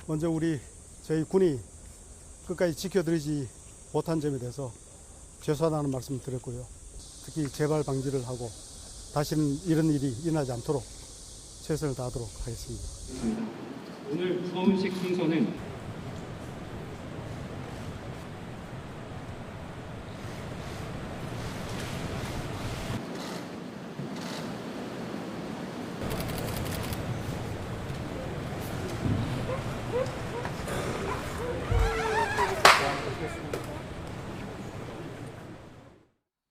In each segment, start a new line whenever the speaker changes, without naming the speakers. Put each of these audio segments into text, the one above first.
먼저 저희 군이 끝까지 지켜드리지 못한 점에 대해서 죄송하다는 말씀을 드렸고요. 특히 재발 방지를 하고 다시는 이런 일이 일어나지 않도록 최선을 다하도록 하겠습니다.
오늘 구원식 순서는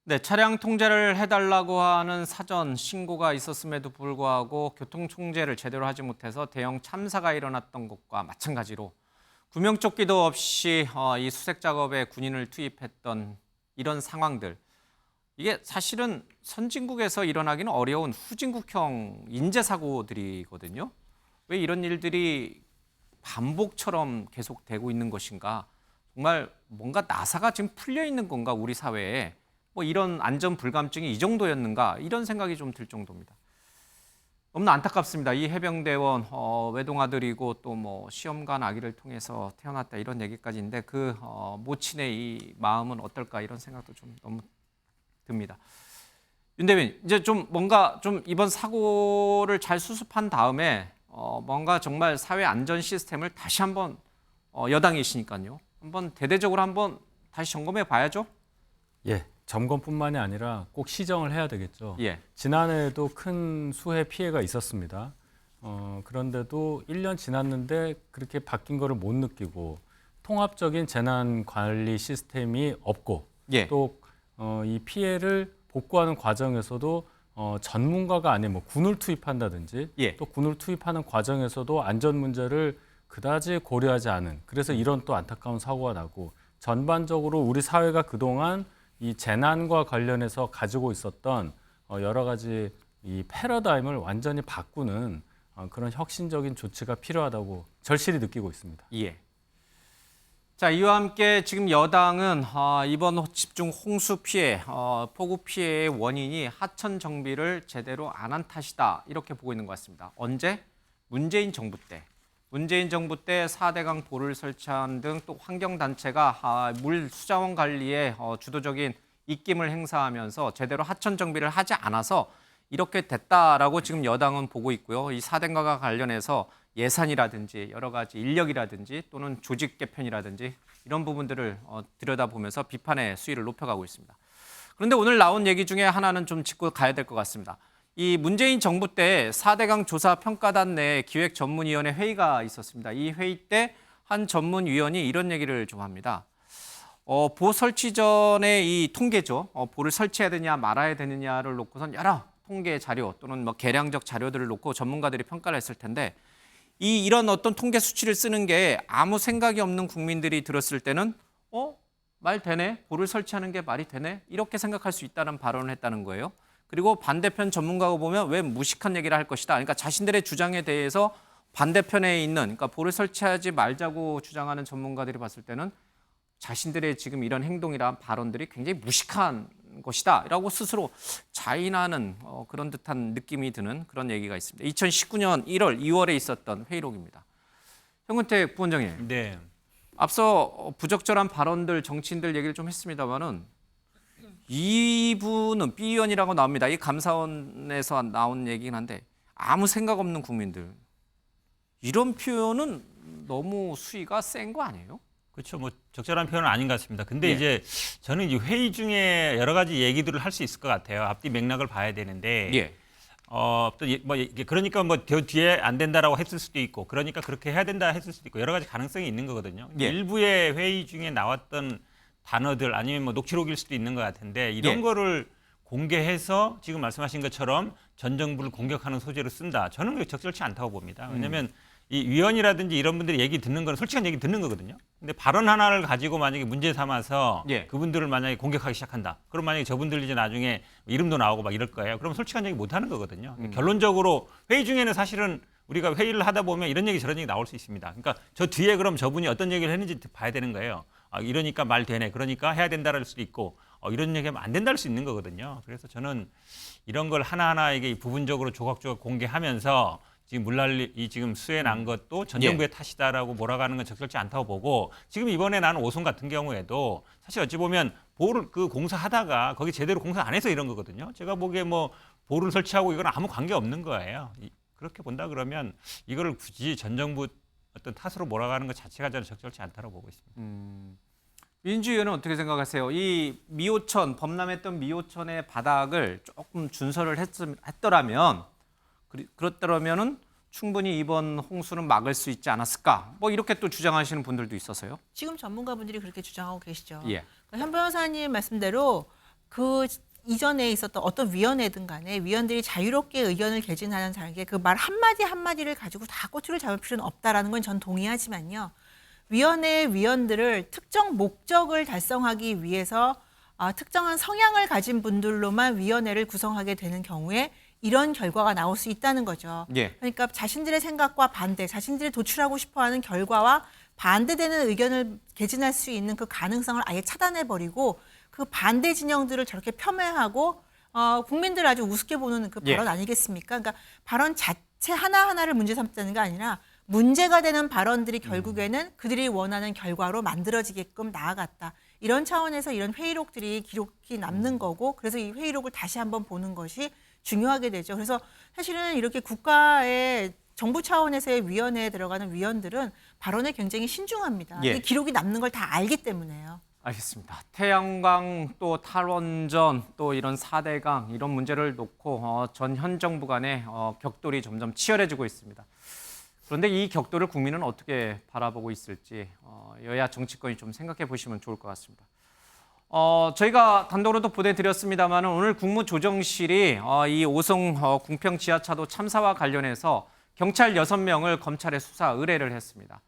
네, 차량 통제를 해달라고 하는 사전 신고가 있었음에도 불구하고 교통 통제를 제대로 하지 못해서 대형 참사가 일어났던 것과 마찬가지로 구명조끼도 없이 이 수색 작업에 군인을 투입했던 이런 상황들, 이게 사실은 선진국에서 일어나기는 어려운 후진국형 인재사고들이거든요. 왜 이런 일들이 반복처럼 계속되고 있는 것인가? 정말 뭔가 나사가 지금 풀려 있는 건가, 우리 사회에? 뭐 이런 안전 불감증이 이 정도였는가, 이런 생각이 좀 들 정도입니다. 너무나 안타깝습니다. 이 해병대원 외동아들이고 또 뭐 시험관 아기를 통해서 태어났다, 이런 얘기까지인데 그 모친의 이 마음은 어떨까, 이런 생각도 좀 너무 듭니다. 윤 대변인, 이제 좀 뭔가 좀 이번 사고를 잘 수습한 다음에 뭔가 정말 사회 안전 시스템을 다시 한번 여당이시니까요, 한번 대대적으로 한번 다시 점검해 봐야죠.
예, 점검뿐만이 아니라 꼭 시정을 해야 되겠죠.
예.
지난해에도 큰 수해 피해가 있었습니다. 그런데도 1년 지났는데 그렇게 바뀐 거를 못 느끼고 통합적인 재난 관리 시스템이 없고
예.
또 이 피해를 복구하는 과정에서도 전문가가 아닌 뭐 군을 투입한다든지
예.
또 군을 투입하는 과정에서도 안전 문제를 그다지 고려하지 않은, 그래서 이런 또 안타까운 사고가 나고, 전반적으로 우리 사회가 그동안 이 재난과 관련해서 가지고 있었던 여러 가지 이 패러다임을 완전히 바꾸는 그런 혁신적인 조치가 필요하다고 절실히 느끼고 있습니다.
예. 자, 이와 함께 지금 여당은 이번 집중 홍수 피해, 폭우 피해의 원인이 하천 정비를 제대로 안 한 탓이다, 이렇게 보고 있는 것 같습니다. 언제? 문재인 정부 때. 문재인 정부 때 4대강 보를 설치한 등 또 환경단체가 물 수자원 관리에 주도적인 입김을 행사하면서 제대로 하천 정비를 하지 않아서 이렇게 됐다라고 지금 여당은 보고 있고요. 이 4대강과 관련해서 예산이라든지 여러 가지 인력이라든지 또는 조직 개편이라든지 이런 부분들을 들여다보면서 비판의 수위를 높여가고 있습니다. 그런데 오늘 나온 얘기 중에 하나는 좀 짚고 가야 될 것 같습니다. 이 문재인 정부 때 4대강 조사 평가단 내 기획전문위원회 회의가 있었습니다. 이 회의 때 한 전문위원이 이런 얘기를 좀 합니다. 보 설치 전에 이 통계죠. 보를 설치해야 되냐 말아야 되느냐를 놓고선 여러 통계 자료 또는 뭐 계량적 자료들을 놓고 전문가들이 평가를 했을 텐데, 이런 어떤 통계 수치를 쓰는 게 아무 생각이 없는 국민들이 들었을 때는 말 되네, 보를 설치하는 게 말이 되네, 이렇게 생각할 수 있다는 발언을 했다는 거예요. 그리고 반대편 전문가가 보면 왜 무식한 얘기를 할 것이다. 그러니까 자신들의 주장에 대해서 반대편에 있는, 그러니까 보를 설치하지 말자고 주장하는 전문가들이 봤을 때는 자신들의 지금 이런 행동이란 발언들이 굉장히 무식한 것이다 라고 스스로 자인하는 그런 듯한 느낌이 드는 그런 얘기가 있습니다. 2019년 1월, 2월에 있었던 회의록입니다. 현근택 부원장님,
네.
앞서 부적절한 발언들, 정치인들 얘기를 좀 했습니다만은 이분은 B 의원이라고 나옵니다. 이 감사원에서 나온 얘기긴 한데 아무 생각 없는 국민들, 이런 표현은 너무 수위가 센 거 아니에요?
그렇죠. 뭐 적절한 표현은 아닌 것 같습니다. 근데
예.
이제 저는 이 회의 중에 여러 가지 얘기들을 할 수 있을 것 같아요. 앞뒤 맥락을 봐야 되는데.
예.
그러니까 뭐 뒤에 안 된다라고 했을 수도 있고, 그러니까 그렇게 해야 된다 했을 수도 있고, 여러 가지 가능성이 있는 거거든요.
예.
일부의 회의 중에 나왔던 단어들 아니면 뭐 녹취록일 수도 있는 것 같은데, 이런
예.
거를 공개해서 지금 말씀하신 것처럼 전 정부를 공격하는 소재로 쓴다. 저는 그게 적절치 않다고 봅니다. 왜냐하면 이 위원이라든지 이런 분들이 얘기 듣는 건 솔직한 얘기 듣는 거거든요. 근데 발언 하나를 가지고 만약에 문제 삼아서
예.
그분들을 만약에 공격하기 시작한다. 그럼 만약에 저분들 이제 나중에 이름도 나오고 막 이럴 거예요. 그럼 솔직한 얘기 못 하는 거거든요. 결론적으로 회의 중에는 사실은 우리가 회의를 하다 보면 이런 얘기 저런 얘기 나올 수 있습니다. 그러니까 저 뒤에 그럼 저분이 어떤 얘기를 했는지 봐야 되는 거예요. 이러니까 말 되네. 그러니까 해야 된다를 수도 있고, 이런 얘기하면 안 된다를 수 있는 거거든요. 그래서 저는 이런 걸 하나하나 이게 부분적으로 조각조각 공개하면서 지금 물난리 이 지금 수해 난 것도 전 정부의 탓이다라고 몰아가는 건 적절치 않다고 보고 지금 이번에 나는 오송 같은 경우에도 사실 어찌 보면 보를 그 공사하다가 거기 제대로 공사 안 해서 이런 거거든요. 제가 보기에 뭐 보를 설치하고 이건 아무 관계 없는 거예요. 그렇게 본다 그러면 이거를 굳이 전 정부 어떤 탓으로 몰아가는 것 자체가 저는 적절치 않다고 보고 있습니다.
민주 의원은 어떻게 생각하세요? 이 미호천, 범람했던 미호천의 바닥을 조금 준설을 했더라면 그렇더라면은 충분히 이번 홍수는 막을 수 있지 않았을까? 뭐 이렇게 또 주장하시는 분들도 있어서요.
지금 전문가분들이 그렇게 주장하고 계시죠.
예.
현 변호사님 말씀대로 그 이전에 있었던 어떤 위원회든 간에 위원들이 자유롭게 의견을 개진하는 자리에 그 말 한마디 한마디를 가지고 다 꼬투리를 잡을 필요는 없다라는 건 전 동의하지만요. 위원회의 위원들을 특정 목적을 달성하기 위해서 특정한 성향을 가진 분들로만 위원회를 구성하게 되는 경우에 이런 결과가 나올 수 있다는 거죠.
예.
그러니까 자신들의 생각과 반대, 자신들이 도출하고 싶어하는 결과와 반대되는 의견을 개진할 수 있는 그 가능성을 아예 차단해버리고 그 반대 진영들을 저렇게 폄훼하고 국민들 아주 우습게 보는 그 발언 아니겠습니까? 그러니까 발언 자체 하나하나를 문제 삼자는 게 아니라 문제가 되는 발언들이 결국에는 그들이 원하는 결과로 만들어지게끔 나아갔다. 이런 차원에서 이런 회의록들이 기록이 남는 거고 그래서 이 회의록을 다시 한번 보는 것이 중요하게 되죠. 그래서 사실은 이렇게 국가의 정부 차원에서의 위원회에 들어가는 위원들은 발언에 굉장히 신중합니다.
예.
이 기록이 남는 걸 다 알기 때문에요.
알겠습니다. 태양광 또 탈원전 또 이런 4대강 이런 문제를 놓고 전 현 정부 간의 격돌이 점점 치열해지고 있습니다. 그런데 이 격돌을 국민은 어떻게 바라보고 있을지 여야 정치권이 좀 생각해 보시면 좋을 것 같습니다. 저희가 단독으로도 보내드렸습니다만 오늘 국무조정실이 이 오송 궁평 지하차도 참사와 관련해서 경찰 6명을 검찰에 수사 의뢰를 했습니다.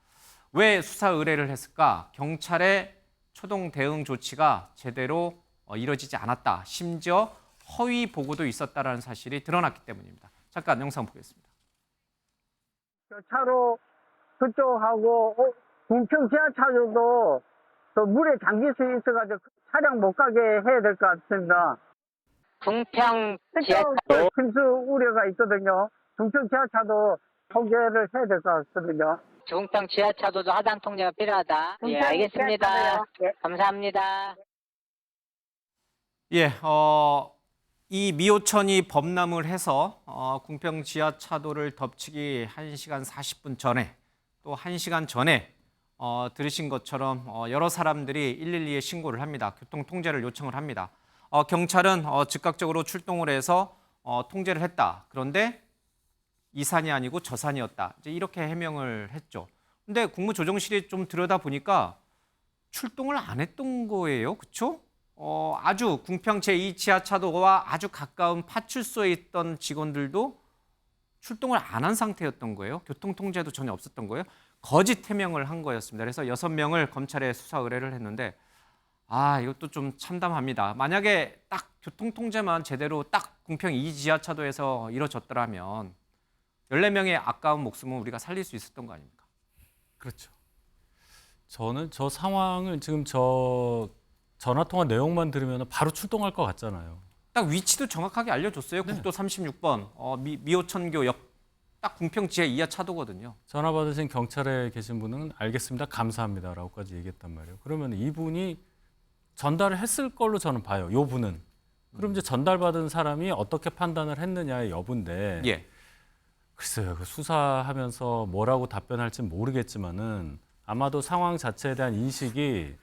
왜 수사 의뢰를 했을까? 경찰의 초동 대응 조치가 제대로 이뤄지지 않았다. 심지어 허위 보고도 있었다라는 사실이 드러났기 때문입니다. 잠깐 영상 보겠습니다.
차로 그쪽하고 궁평 지하차도도 또 물에 잠길 수 있어가지고 차량 못 가게 해야 될 것 같습니다.
궁평 지하차도
침수 우려가 있거든요. 궁평 지하차도 통제를 해야 될 것 같거든요.
궁평 지하차도도 하단 통제가 필요하다. 예, 알겠습니다. 감사합니다.
예, 이 미호천이 범람을 해서 궁평 지하차도를 덮치기 1시간 40분 전에 또 1시간 전에 들으신 것처럼 여러 사람들이 112에 신고를 합니다. 교통 통제를 요청을 합니다. 경찰은 즉각적으로 출동을 해서 통제를 했다. 그런데 이 산이 아니고 저 산이었다. 이제 이렇게 해명을 했죠. 근데 국무조정실이 좀 들여다보니까 출동을 안 했던 거예요. 그렇죠? 아주 궁평 제2 지하차도와 아주 가까운 파출소에 있던 직원들도 출동을 안 한 상태였던 거예요. 교통 통제도 전혀 없었던 거예요. 거짓 해명을 한 거였습니다. 그래서 6명을 검찰에 수사 의뢰를 했는데 이것도 좀 참담합니다. 만약에 딱 교통 통제만 제대로 딱 궁평 2 지하차도에서 이루어졌더라면 14명의 아까운 목숨은 우리가 살릴 수 있었던 거 아닙니까?
그렇죠. 저는 저 상황을 지금 저 전화 통화 내용만 들으면 바로 출동할 것 같잖아요.
딱 위치도 정확하게 알려줬어요. 국도 36번 미호천교 역 딱 궁평 지하 2하 차도거든요.
전화 받으신 경찰에 계신 분은 알겠습니다, 감사합니다라고까지 얘기했단 말이에요. 그러면 이분이 전달을 했을 걸로 저는 봐요. 요 분은. 그럼 이제 전달받은 사람이 어떻게 판단을 했느냐의 여부인데.
예.
글쎄요, 그 수사하면서 뭐라고 답변할지는 모르겠지만은 아마도 상황 자체에 대한 인식이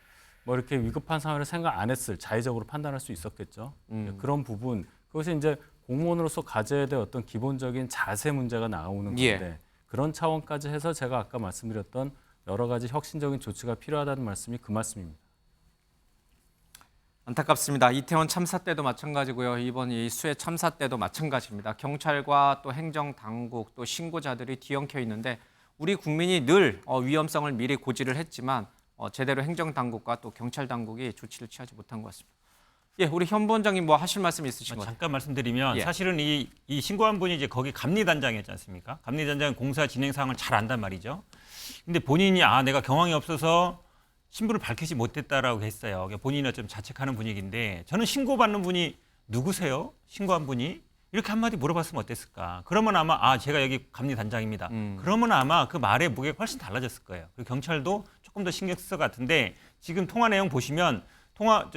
뭐 이렇게 위급한 상황을 생각 안 했을 자의적으로 판단할 수 있었겠죠. 그런 부분 그것이 이제 공무원으로서 가져야 될 어떤 기본적인 자세 문제가 나오는 건데
예.
그런 차원까지 해서 제가 아까 말씀드렸던 여러 가지 혁신적인 조치가 필요하다는 말씀이 그 말씀입니다.
안타깝습니다. 이태원 참사 때도 마찬가지고요. 이번 이 수해 참사 때도 마찬가지입니다. 경찰과 또 행정당국 또 신고자들이 뒤엉켜 있는데 우리 국민이 늘 위험성을 미리 고지를 했지만 제대로 행정당국과 또 경찰당국이 조치를 취하지 못한 것 같습니다. 예, 우리 현 부원장님 뭐 하실 말씀 있으신 것 같아요?
잠깐 말씀드리면
예.
사실은 이 신고한 분이 이제 거기 감리단장이었지 않습니까? 감리단장은 공사 진행 상황을 잘 안단 말이죠. 근데 본인이 내가 경황이 없어서 신분을 밝히지 못했다라고 했어요. 본인은 좀 자책하는 분위기인데 저는 신고받는 분이 누구세요? 신고한 분이 이렇게 한마디 물어봤으면 어땠을까? 그러면 아마 제가 여기 감리 단장입니다. 그러면 아마 그 말의 무게가 훨씬 달라졌을 거예요. 그리고 경찰도 조금 더 신경 쓸 것 같은데 지금 통화 내용 보시면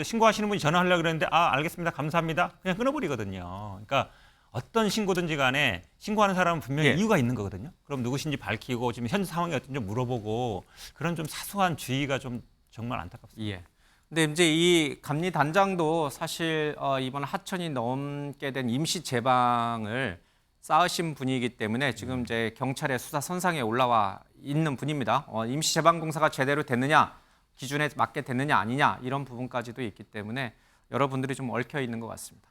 신고하시는 분이 전화하려고 그랬는데 알겠습니다. 감사합니다. 그냥 끊어버리거든요. 그러니까 어떤 신고든지 간에 신고하는 사람은 분명히
예.
이유가 있는 거거든요. 그럼 누구신지 밝히고 지금 현 상황이 어떤지 물어보고 그런 좀 사소한 주의가 좀 정말 안타깝습니다.
예. 근데 이제 이 감리 단장도 사실 이번 하천이 넘게 된 임시 제방을 쌓으신 분이기 때문에 지금 이제 경찰의 수사 선상에 올라와 있는 분입니다. 임시 제방 공사가 제대로 됐느냐, 기준에 맞게 됐느냐 아니냐 이런 부분까지도 있기 때문에 여러분들이 좀 얽혀 있는 것 같습니다.